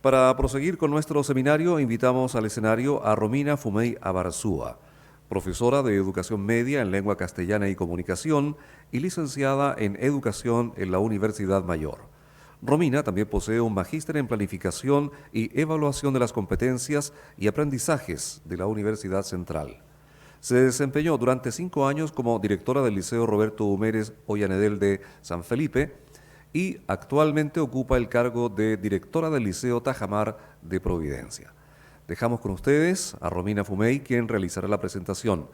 Para proseguir con nuestro seminario, invitamos al escenario a Romina Fumey Abarzúa, profesora de Educación Media en Lengua Castellana y Comunicación y licenciada en Educación en la Universidad Mayor. Romina también posee un magíster en Planificación y Evaluación de las Competencias y Aprendizajes de la Universidad Central. Se desempeñó durante 5 años como directora del Liceo Roberto Humérez Ollanedel de San Felipe y actualmente ocupa el cargo de directora del Liceo Tajamar de Providencia. Dejamos con ustedes a Romina Fumey, quien realizará la presentación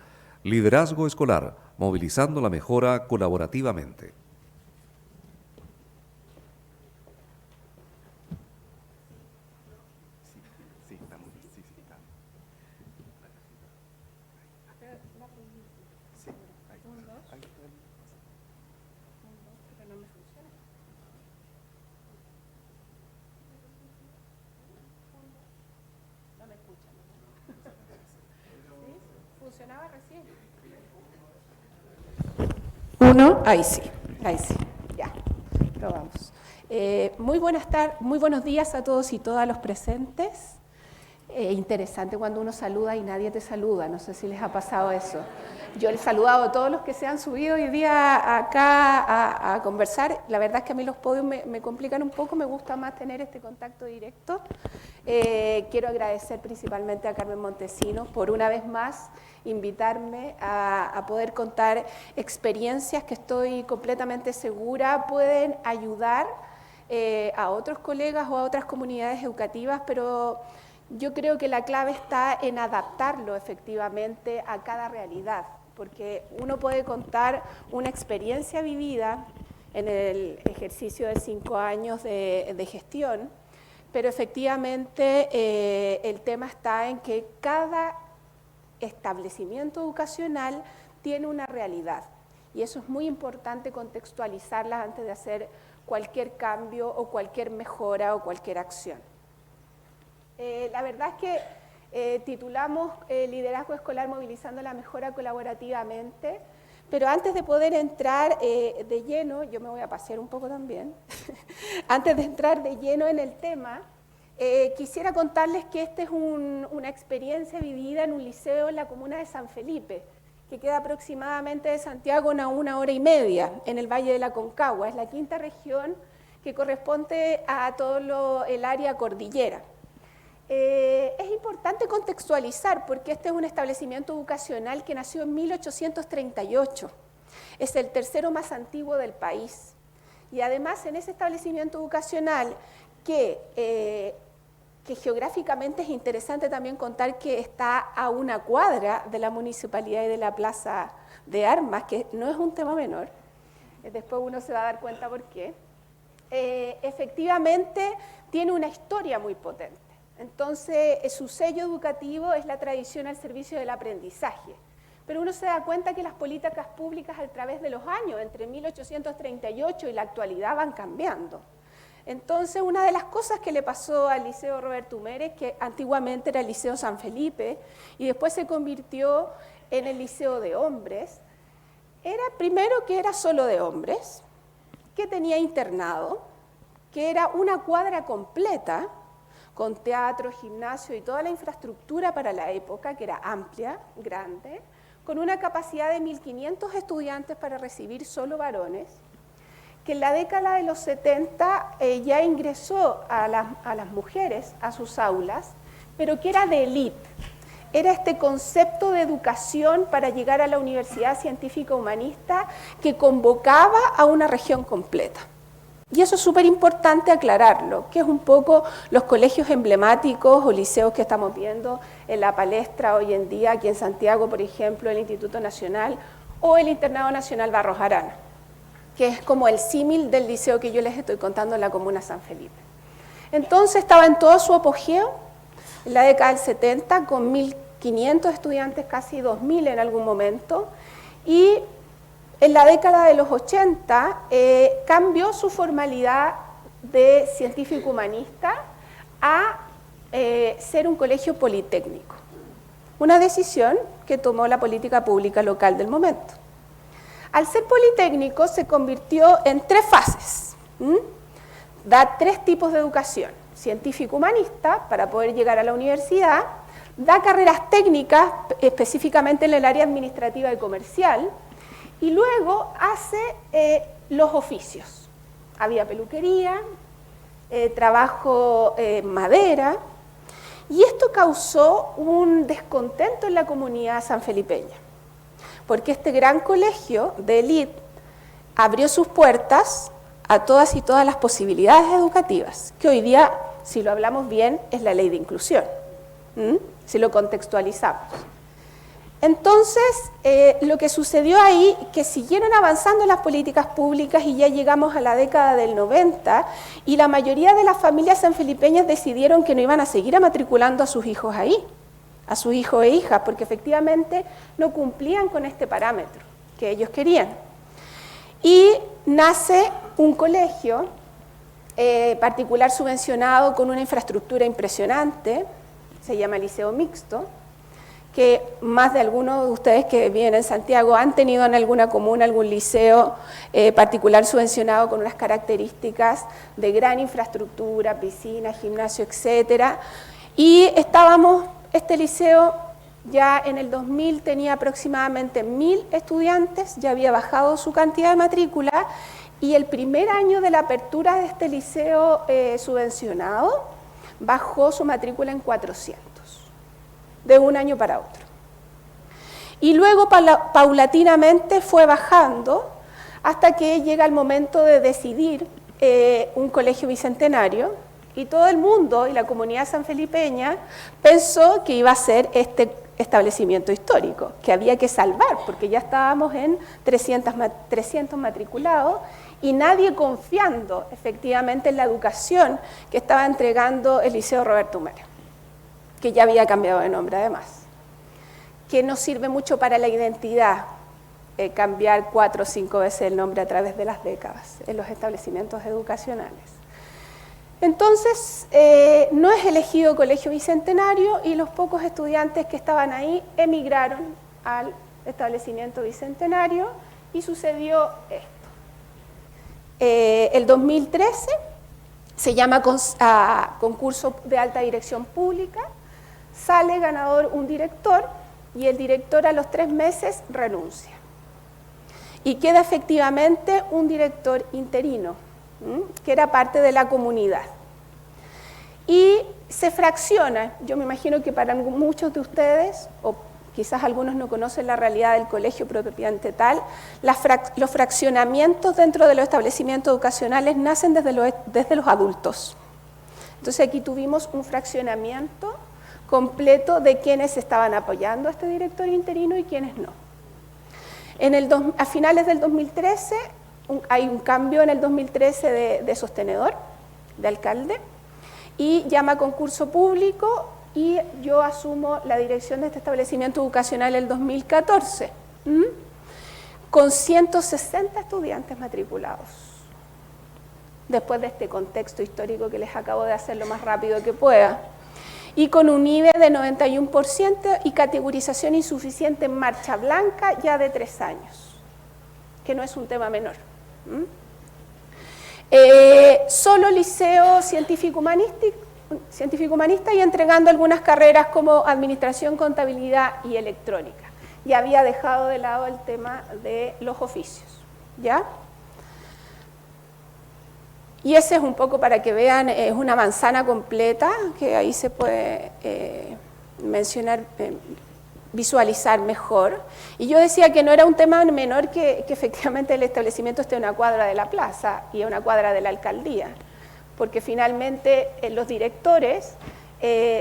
Liderazgo Escolar, movilizando la mejora colaborativamente. Funcionaba recién. Uno, ahí sí, ya, probamos. Muy buenos días a todos y todas los presentes. Interesante cuando uno saluda y nadie te saluda, no sé si les ha pasado eso. Yo les he saludado a todos los que se han subido hoy día acá a conversar. La verdad es que a mí los podios me complican un poco, me gusta más tener este contacto directo. Quiero agradecer principalmente a Carmen Montesinos por una vez más invitarme a poder contar experiencias que estoy completamente segura pueden ayudar a otros colegas o a otras comunidades educativas, pero yo creo que la clave está en adaptarlo efectivamente a cada realidad, porque uno puede contar una experiencia vivida en el ejercicio de 5 años de gestión, pero efectivamente el tema está en que cada establecimiento educacional tiene una realidad y eso es muy importante contextualizarla antes de hacer cualquier cambio o cualquier mejora o cualquier acción. La verdad es que titulamos Liderazgo Escolar movilizando la mejora colaborativamente, pero antes de poder entrar de lleno, yo me voy a pasear un poco también, antes de entrar de lleno en el tema, quisiera contarles que esta es una experiencia vivida en un liceo en la comuna de San Felipe, que queda aproximadamente de Santiago a 1 hora y media, en el Valle de la Concagua. Es la 5ª región que corresponde a todo el área cordillera. Es importante contextualizar porque este es un establecimiento educacional que nació en 1838. Es el tercero más antiguo del país. Y además en ese establecimiento educacional que geográficamente es interesante también contar que está a 1 cuadra de la municipalidad y de la Plaza de Armas, que no es un tema menor, después uno se va a dar cuenta por qué, efectivamente tiene una historia muy potente. Entonces, su sello educativo es la tradición al servicio del aprendizaje. Pero uno se da cuenta que las políticas públicas a través de los años, entre 1838 y la actualidad, van cambiando. Entonces, una de las cosas que le pasó al Liceo Roberto Humérez, que antiguamente era el Liceo San Felipe y después se convirtió en el Liceo de Hombres, era primero que era solo de hombres, que tenía internado, que era 1 cuadra completa, con teatro, gimnasio y toda la infraestructura para la época, que era amplia, grande, con una capacidad de 1.500 estudiantes para recibir solo varones, que en la década de los 70 ya ingresó a las mujeres a sus aulas, pero que era de élite. Era este concepto de educación para llegar a la Universidad Científica Humanista que convocaba a una región completa. Y eso es súper importante aclararlo, que es un poco los colegios emblemáticos o liceos que estamos viendo en la palestra hoy en día, aquí en Santiago, por ejemplo, el Instituto Nacional o el Internado Nacional Barros Arana, que es como el símil del liceo que yo les estoy contando en la comuna San Felipe. Entonces estaba en todo su apogeo, en la década del 70, con 1.500 estudiantes, casi 2.000 en algún momento, y en la década de los 80 cambió su formalidad de científico humanista a ser un colegio politécnico. Una decisión que tomó la política pública local del momento. Al ser politécnico se convirtió en 3 fases. Da 3 tipos de educación. científico humanista para poder llegar a la universidad, da carreras técnicas, específicamente en el área administrativa y comercial, y luego hace los oficios. Había peluquería, trabajo en madera, y esto causó un descontento en la comunidad sanfelipeña, porque este gran colegio de élite abrió sus puertas a todas y todas las posibilidades educativas, que hoy día, si lo hablamos bien, es la ley de inclusión, si lo contextualizamos. Entonces, lo que sucedió ahí, que siguieron avanzando las políticas públicas y ya llegamos a la década del 90, y la mayoría de las familias sanfelipeñas decidieron que no iban a seguir matriculando a sus hijos ahí, a sus hijos e hijas, porque efectivamente no cumplían con este parámetro que ellos querían. Y nace un colegio particular subvencionado con una infraestructura impresionante, se llama Liceo Mixto, que más de algunos de ustedes que viven en Santiago han tenido en alguna comuna algún liceo particular subvencionado con unas características de gran infraestructura, piscina, gimnasio, etcétera. Y este liceo ya en el 2000 tenía aproximadamente 1000 estudiantes, ya había bajado su cantidad de matrícula, y el primer año de la apertura de este liceo subvencionado bajó su matrícula en 400. De un año para otro. Y luego paulatinamente fue bajando hasta que llega el momento de decidir un colegio bicentenario, y todo el mundo y la comunidad sanfelipeña pensó que iba a ser este establecimiento histórico, que había que salvar, porque ya estábamos en 300 matriculados y nadie confiando efectivamente en la educación que estaba entregando el Liceo Roberto Humera, que ya había cambiado de nombre además, que no sirve mucho para la identidad, cambiar 4 o 5 veces el nombre a través de las décadas en los establecimientos educacionales. Entonces, no es elegido colegio bicentenario, y los pocos estudiantes que estaban ahí emigraron al establecimiento bicentenario, y sucedió esto. El 2013 se llama concurso de alta dirección pública, sale ganador un director, y el director a los 3 meses renuncia. Y queda efectivamente un director interino, que era parte de la comunidad. Y se fracciona, yo me imagino que para muchos de ustedes, o quizás algunos no conocen la realidad del colegio propiamente tal, los fraccionamientos dentro de los establecimientos educacionales nacen desde los adultos. Entonces aquí tuvimos un fraccionamiento completo de quienes estaban apoyando a este director interino y quienes no. A finales del 2013 hay un cambio en el 2013 de sostenedor, de alcalde, y llama a concurso público, y yo asumo la dirección de este establecimiento educacional el 2014, con 160 estudiantes matriculados. Después de este contexto histórico que les acabo de hacer lo más rápido que pueda, y con un IBE de 91% y categorización insuficiente en marcha blanca ya de 3 años, que no es un tema menor. Solo liceo científico-humanista, y entregando algunas carreras como administración, contabilidad y electrónica. Ya había dejado de lado el tema de los oficios, ¿ya? Y ese es un poco para que vean, es una manzana completa, que ahí se puede mencionar, visualizar mejor. Y yo decía que no era un tema menor que efectivamente el establecimiento esté a una cuadra de la plaza y a una cuadra de la alcaldía, porque finalmente los directores,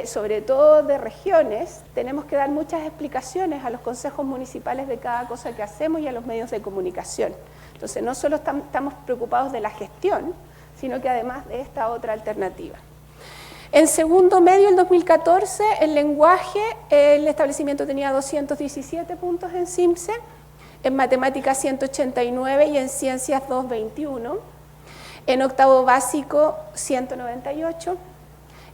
sobre todo de regiones, tenemos que dar muchas explicaciones a los consejos municipales de cada cosa que hacemos y a los medios de comunicación. Entonces no solo estamos preocupados de la gestión, sino que además de esta otra alternativa. En segundo medio, el 2014, el lenguaje, el establecimiento tenía 217 puntos en CIMSE, en matemáticas 189 y en ciencias 221, en octavo básico 198,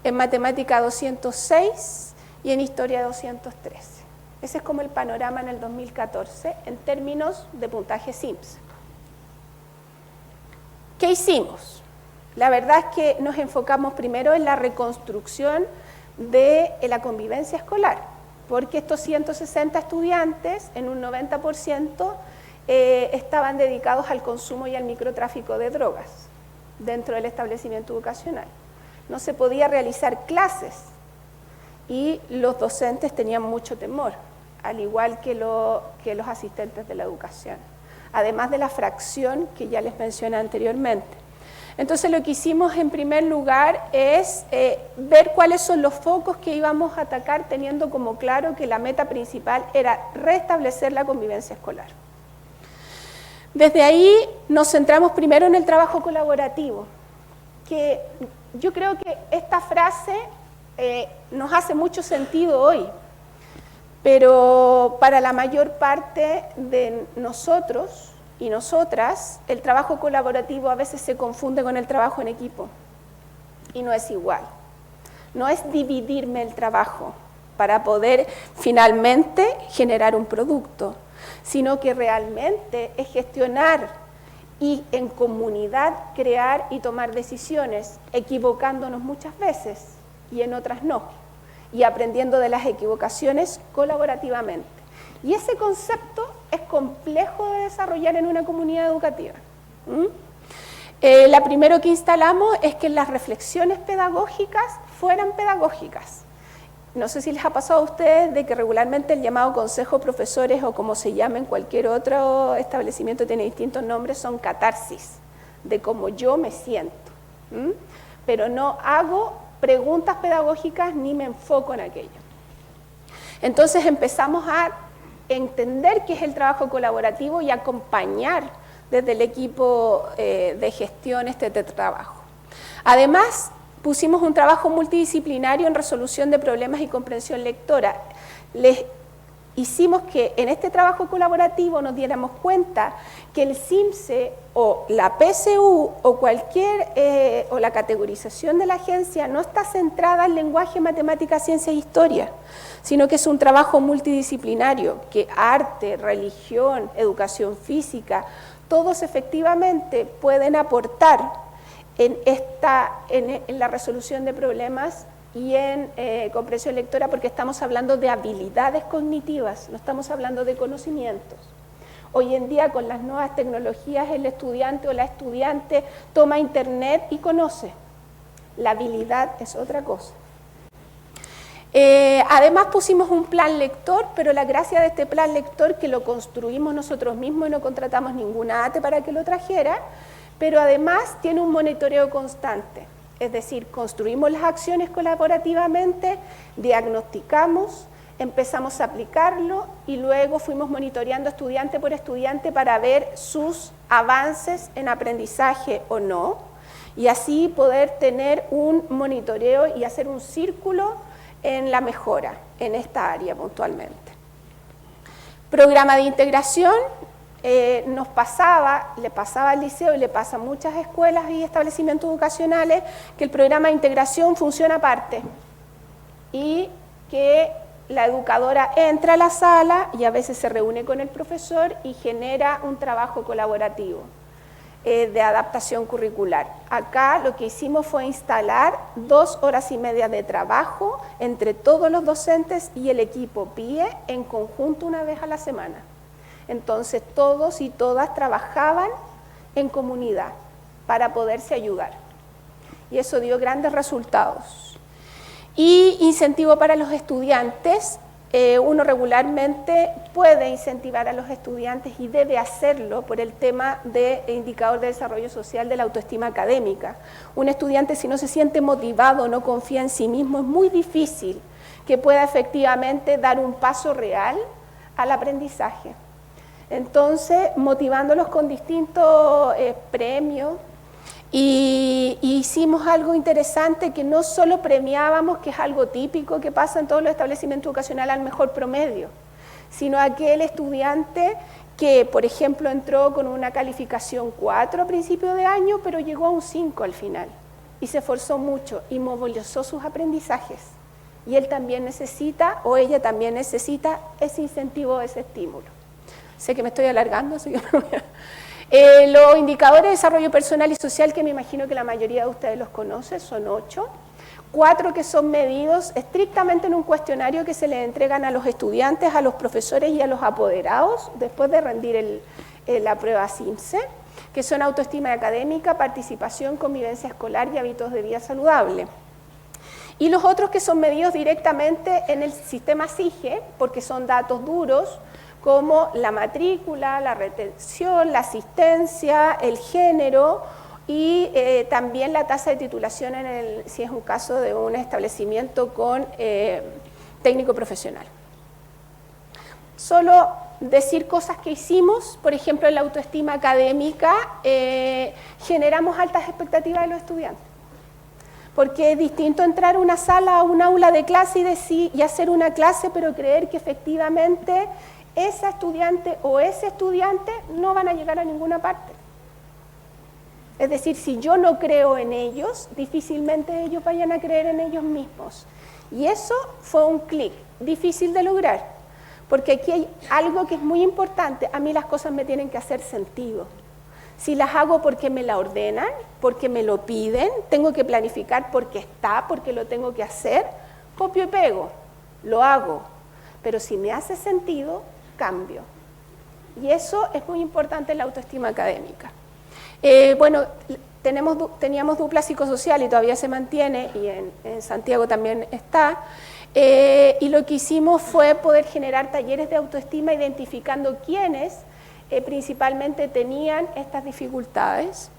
en matemática 206 y en historia 213. Ese es como el panorama en el 2014 en términos de puntaje CIMSE. ¿Qué hicimos? La verdad es que nos enfocamos primero en la reconstrucción de la convivencia escolar, porque estos 160 estudiantes, en un 90%, estaban dedicados al consumo y al microtráfico de drogas dentro del establecimiento educacional. No se podía realizar clases y los docentes tenían mucho temor, al igual que los asistentes de la educación, además de la fracción que ya les mencioné anteriormente. Entonces lo que hicimos en primer lugar es ver cuáles son los focos que íbamos a atacar, teniendo como claro que la meta principal era restablecer la convivencia escolar. Desde ahí nos centramos primero en el trabajo colaborativo, que yo creo que esta frase nos hace mucho sentido hoy, pero para la mayor parte de nosotros y nosotras, el trabajo colaborativo a veces se confunde con el trabajo en equipo, y no es igual. No es dividirme el trabajo para poder finalmente generar un producto, sino que realmente es gestionar y en comunidad crear y tomar decisiones, equivocándonos muchas veces y en otras no, y aprendiendo de las equivocaciones colaborativamente. Y ese concepto es complejo de desarrollar en una comunidad educativa. La primero que instalamos es que las reflexiones pedagógicas fueran pedagógicas. No sé si les ha pasado a ustedes de que regularmente el llamado consejo de profesores o como se llama en cualquier otro establecimiento, tiene distintos nombres, son catarsis, de cómo yo me siento. Pero no hago preguntas pedagógicas ni me enfoco en aquello. Entonces empezamos a entender qué es el trabajo colaborativo y acompañar desde el equipo de gestión este trabajo. Además, pusimos un trabajo multidisciplinario en resolución de problemas y comprensión lectora. Les hicimos que en este trabajo colaborativo nos diéramos cuenta que el CIMSE o la PSU o o la categorización de la agencia no está centrada en lenguaje, matemática, ciencia e historia, sino que es un trabajo multidisciplinario, que arte, religión, educación física, todos efectivamente pueden aportar en la resolución de problemas y en comprensión lectora, porque estamos hablando de habilidades cognitivas, no estamos hablando de conocimientos. Hoy en día, con las nuevas tecnologías, el estudiante o la estudiante toma internet y conoce. La habilidad es otra cosa. Además pusimos un plan lector, pero la gracia de este plan lector que lo construimos nosotros mismos y no contratamos ninguna ATE para que lo trajera, pero además tiene un monitoreo constante, es decir, construimos las acciones colaborativamente, diagnosticamos, empezamos a aplicarlo y luego fuimos monitoreando estudiante por estudiante para ver sus avances en aprendizaje o no, y así poder tener un monitoreo y hacer un círculo en la mejora en esta área puntualmente. Programa de integración. Le pasaba al liceo y le pasa a muchas escuelas y establecimientos educacionales que el programa de integración funciona aparte y que la educadora entra a la sala y a veces se reúne con el profesor y genera un trabajo colaborativo de adaptación curricular. Acá lo que hicimos fue instalar 2 horas y media de trabajo entre todos los docentes y el equipo PIE en conjunto una vez a la semana. Entonces todos y todas trabajaban en comunidad para poderse ayudar. Y eso dio grandes resultados. Y incentivo para los estudiantes. Uno regularmente puede incentivar a los estudiantes y debe hacerlo por el tema de indicador de desarrollo social de la autoestima académica. Un estudiante, si no se siente motivado, no confía en sí mismo, es muy difícil que pueda efectivamente dar un paso real al aprendizaje. Entonces, motivándolos con distintos premios, y hicimos algo interesante que no solo premiábamos, que es algo típico que pasa en todos los establecimientos educacionales, al mejor promedio, sino aquel estudiante que, por ejemplo, entró con una calificación 4 a principio de año, pero llegó a un 5 al final, y se esforzó mucho y movilizó sus aprendizajes. Y él también necesita, o ella también necesita, ese incentivo, ese estímulo. Sé que me estoy alargando, así que Los indicadores de desarrollo personal y social, que me imagino que la mayoría de ustedes los conoce, son 8. 4 que son medidos estrictamente en un cuestionario que se le entregan a los estudiantes, a los profesores y a los apoderados después de rendir la prueba CIMSE, que son autoestima académica, participación, convivencia escolar y hábitos de vida saludable. Y los otros que son medidos directamente en el sistema SIGE, porque son datos duros, como la matrícula, la retención, la asistencia, el género, y también la tasa de titulación si es un caso de un establecimiento con técnico profesional. Solo decir cosas que hicimos, por ejemplo, en la autoestima académica, generamos altas expectativas de los estudiantes. Porque es distinto entrar a una sala, a un aula de clase y hacer una clase, pero creer que efectivamente esa estudiante o ese estudiante no van a llegar a ninguna parte. Es decir, si yo no creo en ellos, difícilmente ellos vayan a creer en ellos mismos. Y eso fue un clic difícil de lograr, porque aquí hay algo que es muy importante. A mí las cosas me tienen que hacer sentido. Si las hago porque me la ordenan, porque me lo piden, tengo que planificar porque está, porque lo tengo que hacer, copio y pego, lo hago. Pero si me hace sentido, cambio. Y eso es muy importante en la autoestima académica. Bueno, teníamos dupla psicosocial y todavía se mantiene, y en Santiago también está, y lo que hicimos fue poder generar talleres de autoestima identificando quiénes principalmente tenían estas dificultades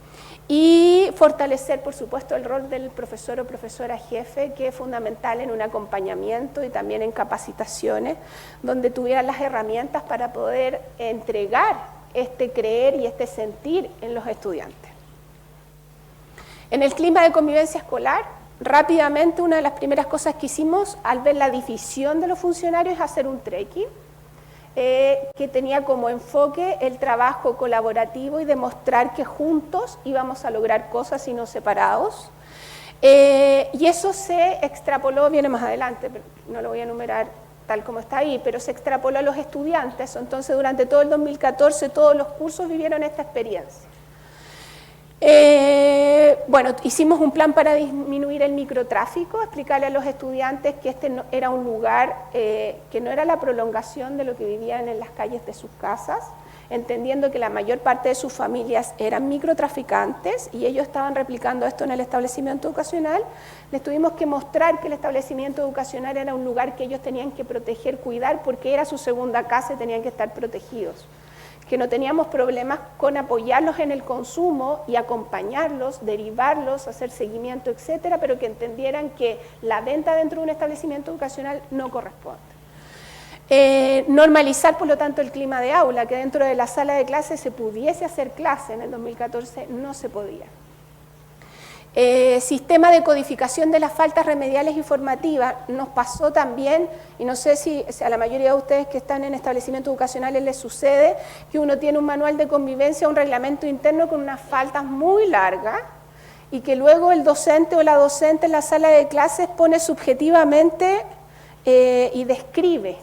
y fortalecer, por supuesto, el rol del profesor o profesora jefe, que es fundamental en un acompañamiento y también en capacitaciones, donde tuvieran las herramientas para poder entregar este creer y este sentir en los estudiantes. En el clima de convivencia escolar, rápidamente una de las primeras cosas que hicimos al ver la división de los funcionarios es hacer un trekking, que tenía como enfoque el trabajo colaborativo y demostrar que juntos íbamos a lograr cosas y no separados. Y eso se extrapoló, viene más adelante, pero no lo voy a enumerar tal como está ahí, pero se extrapoló a los estudiantes. Entonces durante todo el 2014 todos los cursos vivieron esta experiencia. Bueno, hicimos un plan para disminuir el microtráfico, explicarle a los estudiantes que este no, era un lugar que no era la prolongación de lo que vivían en las calles de sus casas, entendiendo que la mayor parte de sus familias eran microtraficantes y ellos estaban replicando esto en el establecimiento educacional. Les tuvimos que mostrar que el establecimiento educacional era un lugar que ellos tenían que proteger, cuidar, porque era su segunda casa y tenían que estar protegidos. Que no teníamos problemas con apoyarlos en el consumo y acompañarlos, derivarlos, hacer seguimiento, etcétera, pero que entendieran que la venta dentro de un establecimiento educacional no corresponde. Normalizar, por lo tanto, el clima de aula, que dentro de la sala de clase se pudiese hacer clase, en el 2014 no se podía. Sistema de codificación de las faltas remediales y formativas, nos pasó también, y no sé si a la mayoría de ustedes que están en establecimientos educacionales les sucede, que uno tiene un manual de convivencia, un reglamento interno con unas faltas muy largas, y que luego el docente o la docente en la sala de clases pone subjetivamente y describe,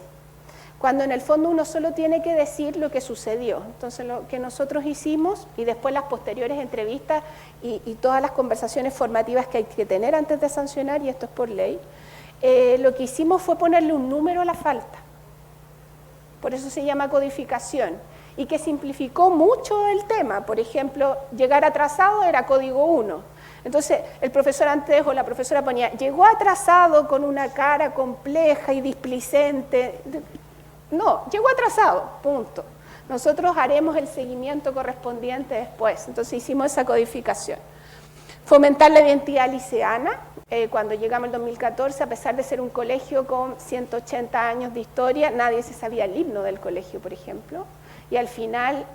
cuando en el fondo uno solo tiene que decir lo que sucedió. Entonces lo que nosotros hicimos, y después las posteriores entrevistas y todas las conversaciones formativas que hay que tener antes de sancionar, y esto es por ley, lo que hicimos fue ponerle un número a la falta. Por eso se llama codificación, y que simplificó mucho el tema. Por ejemplo, llegar atrasado era código 1. Entonces el profesor antes o la profesora ponía, llegó atrasado con una cara compleja y displicente. No, llegó atrasado, punto. Nosotros haremos el seguimiento correspondiente después. Entonces hicimos esa codificación. Fomentar la identidad liceana. Cuando llegamos en 2014, a pesar de ser un colegio con 180 años de historia, nadie se sabía el himno del colegio, por ejemplo. Y al final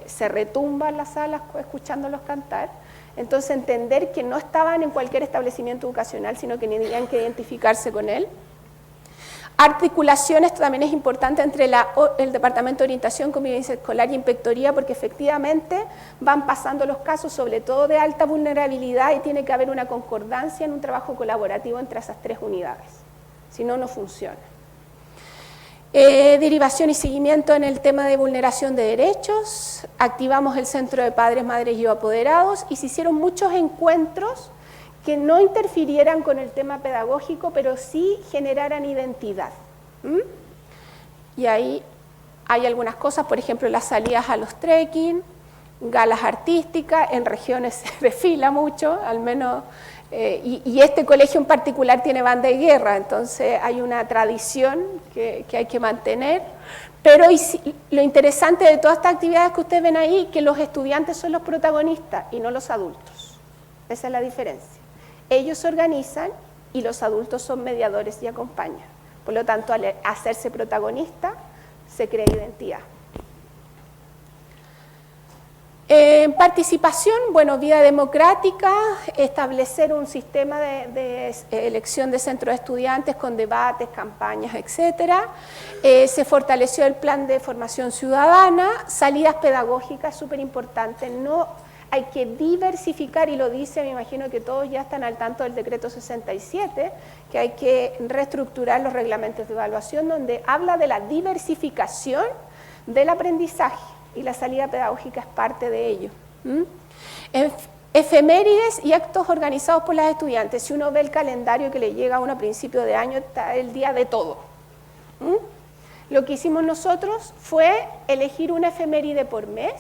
se retumban las salas escuchándolos cantar. Entonces entender que no estaban en cualquier establecimiento educacional, sino que tenían que identificarse con él. Articulación, esto también es importante entre el Departamento de Orientación, Convivencia Escolar y Inspectoría, porque efectivamente van pasando los casos, sobre todo de alta vulnerabilidad, y tiene que haber una concordancia en un trabajo colaborativo entre esas tres unidades. Si no, no funciona. Derivación y seguimiento en el tema de vulneración de derechos, activamos el Centro de Padres, Madres y Apoderados y se hicieron muchos encuentros que no interfirieran con el tema pedagógico, pero sí generaran identidad. Y ahí hay algunas cosas, por ejemplo, las salidas a los trekking, galas artísticas, en regiones se desfila mucho, al menos, y este colegio en particular tiene banda de guerra, entonces hay una tradición que hay que mantener, pero lo interesante de todas estas actividades que ustedes ven ahí, que los estudiantes son los protagonistas y no los adultos, esa es la diferencia. Ellos se organizan y los adultos son mediadores y acompañan, por lo tanto al hacerse protagonista se crea identidad. En participación, bueno, vía democrática, establecer un sistema de elección de centros de estudiantes con debates, campañas, etcétera. Se fortaleció el plan de formación ciudadana, salidas pedagógicas, súper importante. No, hay que diversificar, y lo dice, me imagino que todos ya están al tanto del decreto 67, que hay que reestructurar los reglamentos de evaluación, donde habla de la diversificación del aprendizaje. Y la salida pedagógica es parte de ello. Efemérides y actos organizados por las estudiantes. Si uno ve el calendario que le llega a uno a principio de año, está el día de todo. Lo que hicimos nosotros fue elegir una efeméride por mes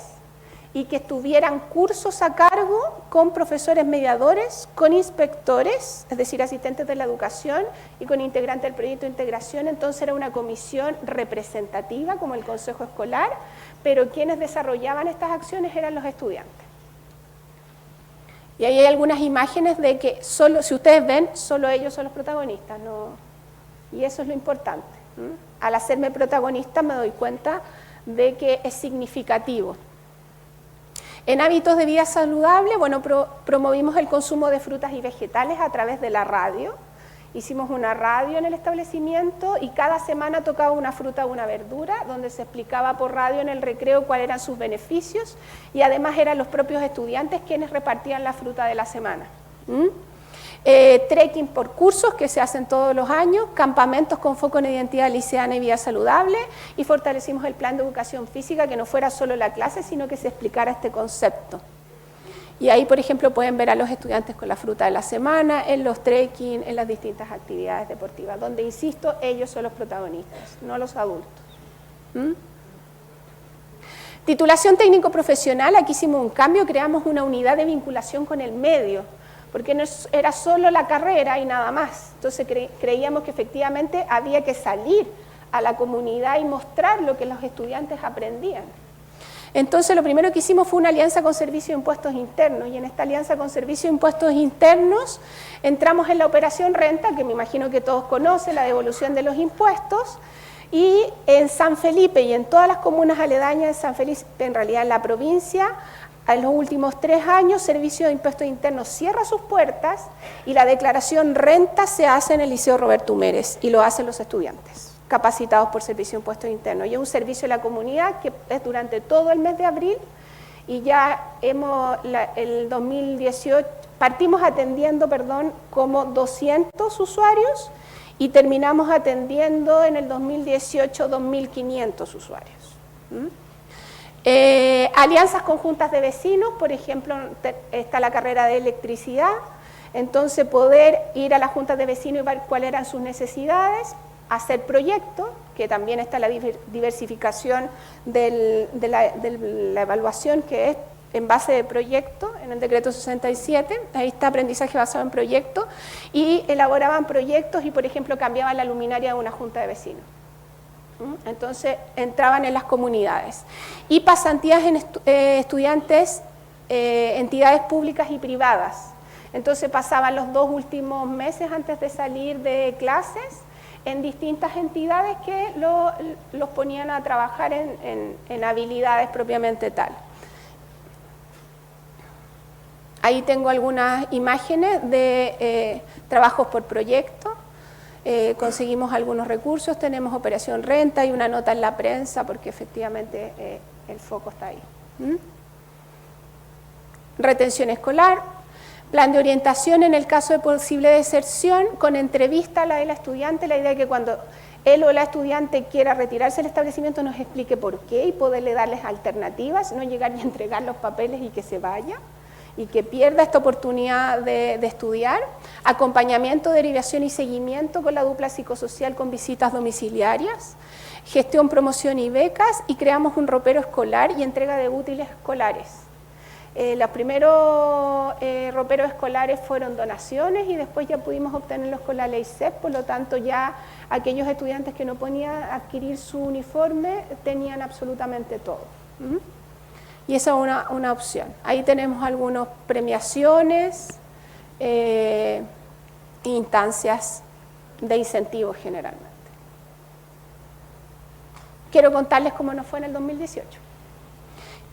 y que estuvieran cursos a cargo con profesores mediadores, con inspectores, es decir, asistentes de la educación y con integrantes del proyecto de integración. Entonces era una comisión representativa como el consejo escolar, pero quienes desarrollaban estas acciones eran los estudiantes. Y ahí hay algunas imágenes de que solo, si ustedes ven, solo ellos son los protagonistas, ¿no? Y eso es lo importante. Al hacerme protagonista me doy cuenta de que es significativo. En hábitos de vida saludable, bueno, promovimos el consumo de frutas y vegetales a través de la radio. Hicimos una radio en el establecimiento y cada semana tocaba una fruta o una verdura, donde se explicaba por radio en el recreo cuáles eran sus beneficios, y además eran los propios estudiantes quienes repartían la fruta de la semana. Trekking por cursos que se hacen todos los años, campamentos con foco en identidad liceana y vida saludable, y fortalecimos el plan de educación física, que no fuera solo la clase, sino que se explicara este concepto. Y ahí, por ejemplo, pueden ver a los estudiantes con la fruta de la semana, en los trekking, en las distintas actividades deportivas, donde, insisto, ellos son los protagonistas, no los adultos. Titulación técnico-profesional, aquí hicimos un cambio, creamos una unidad de vinculación con el medio, porque no era solo la carrera y nada más. Entonces creíamos que efectivamente había que salir a la comunidad y mostrar lo que los estudiantes aprendían. Entonces lo primero que hicimos fue una alianza con Servicio de Impuestos Internos, y en esta alianza con Servicio de Impuestos Internos entramos en la operación renta, que me imagino que todos conocen, la devolución de los impuestos, y en San Felipe y en todas las comunas aledañas de San Felipe, en realidad en la provincia, en los últimos 3 años, Servicio de Impuestos Internos cierra sus puertas y la declaración renta se hace en el Liceo Roberto Humérez y lo hacen los estudiantes, capacitados por Servicio de Impuestos Internos. Y es un servicio de la comunidad que es durante todo el mes de abril, y ya el 2018, partimos atendiendo, como 200 usuarios y terminamos atendiendo en el 2018 2.500 usuarios. Alianzas conjuntas de vecinos, por ejemplo, está la carrera de electricidad, entonces poder ir a las juntas de vecinos y ver cuáles eran sus necesidades, hacer proyectos, que también está la diversificación de la evaluación, que es en base de proyecto, en el decreto 67, ahí está aprendizaje basado en proyectos, y elaboraban proyectos y, por ejemplo, cambiaban la luminaria de una junta de vecinos. Entonces entraban en las comunidades. Y pasantías en estudiantes, entidades públicas y privadas. Entonces pasaban los 2 últimos meses antes de salir de clases en distintas entidades que los ponían a trabajar en habilidades propiamente tal. Ahí tengo algunas imágenes de trabajos por proyecto. Conseguimos algunos recursos, tenemos operación renta y una nota en la prensa porque efectivamente el foco está ahí. Retención escolar, plan de orientación en el caso de posible deserción, con entrevista a la del estudiante, la idea es que cuando él o la estudiante quiera retirarse del establecimiento, nos explique por qué y poderle darles alternativas, no llegar y entregar los papeles y que se vaya y que pierda esta oportunidad de estudiar. Acompañamiento, derivación y seguimiento con la dupla psicosocial con visitas domiciliarias, gestión, promoción y becas, y creamos un ropero escolar y entrega de útiles escolares. Los primeros roperos escolares fueron donaciones y después ya pudimos obtenerlos con la ley CEP, por lo tanto ya aquellos estudiantes que no podían adquirir su uniforme tenían absolutamente todo. Y esa es una opción. Ahí tenemos algunas premiaciones, instancias de incentivos generalmente. Quiero contarles cómo nos fue en el 2018.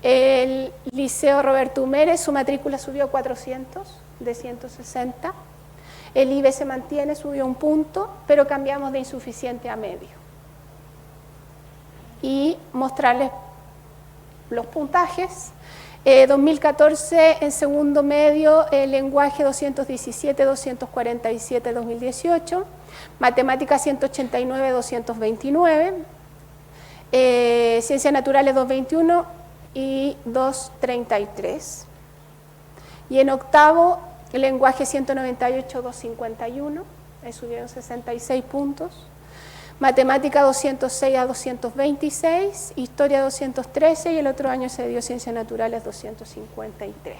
El Liceo Roberto Humérez, su matrícula subió 400 de 160. El IBE se mantiene, subió 1 punto, pero cambiamos de insuficiente a medio. Y mostrarles los puntajes. 2014 en segundo medio, lenguaje 217, 247, 2018. Matemáticas 189, 229. Ciencias naturales 221 y 233. Y en octavo, el lenguaje 198, 251, ahí subieron 66 puntos. Matemática 206 a 226, historia 213 y el otro año se dio ciencias naturales 253.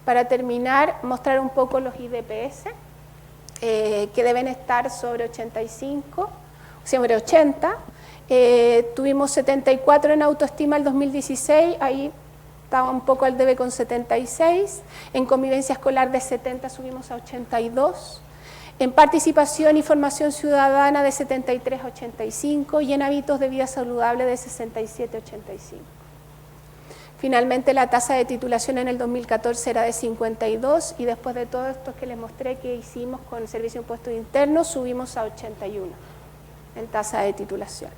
Para terminar, mostrar un poco los IDPS, que deben estar sobre 85, sobre 80. Tuvimos 74 en autoestima el 2016, ahí estaba un poco al debe con 76. En convivencia escolar de 70 subimos a 82. En participación y formación ciudadana de 73 a 85 y en hábitos de vida saludable de 67 a 85. Finalmente la tasa de titulación en el 2014 era de 52 y después de todo esto que les mostré que hicimos con el Servicio de Impuestos Internos subimos a 81 en tasa de titulación.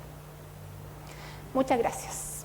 Muchas gracias.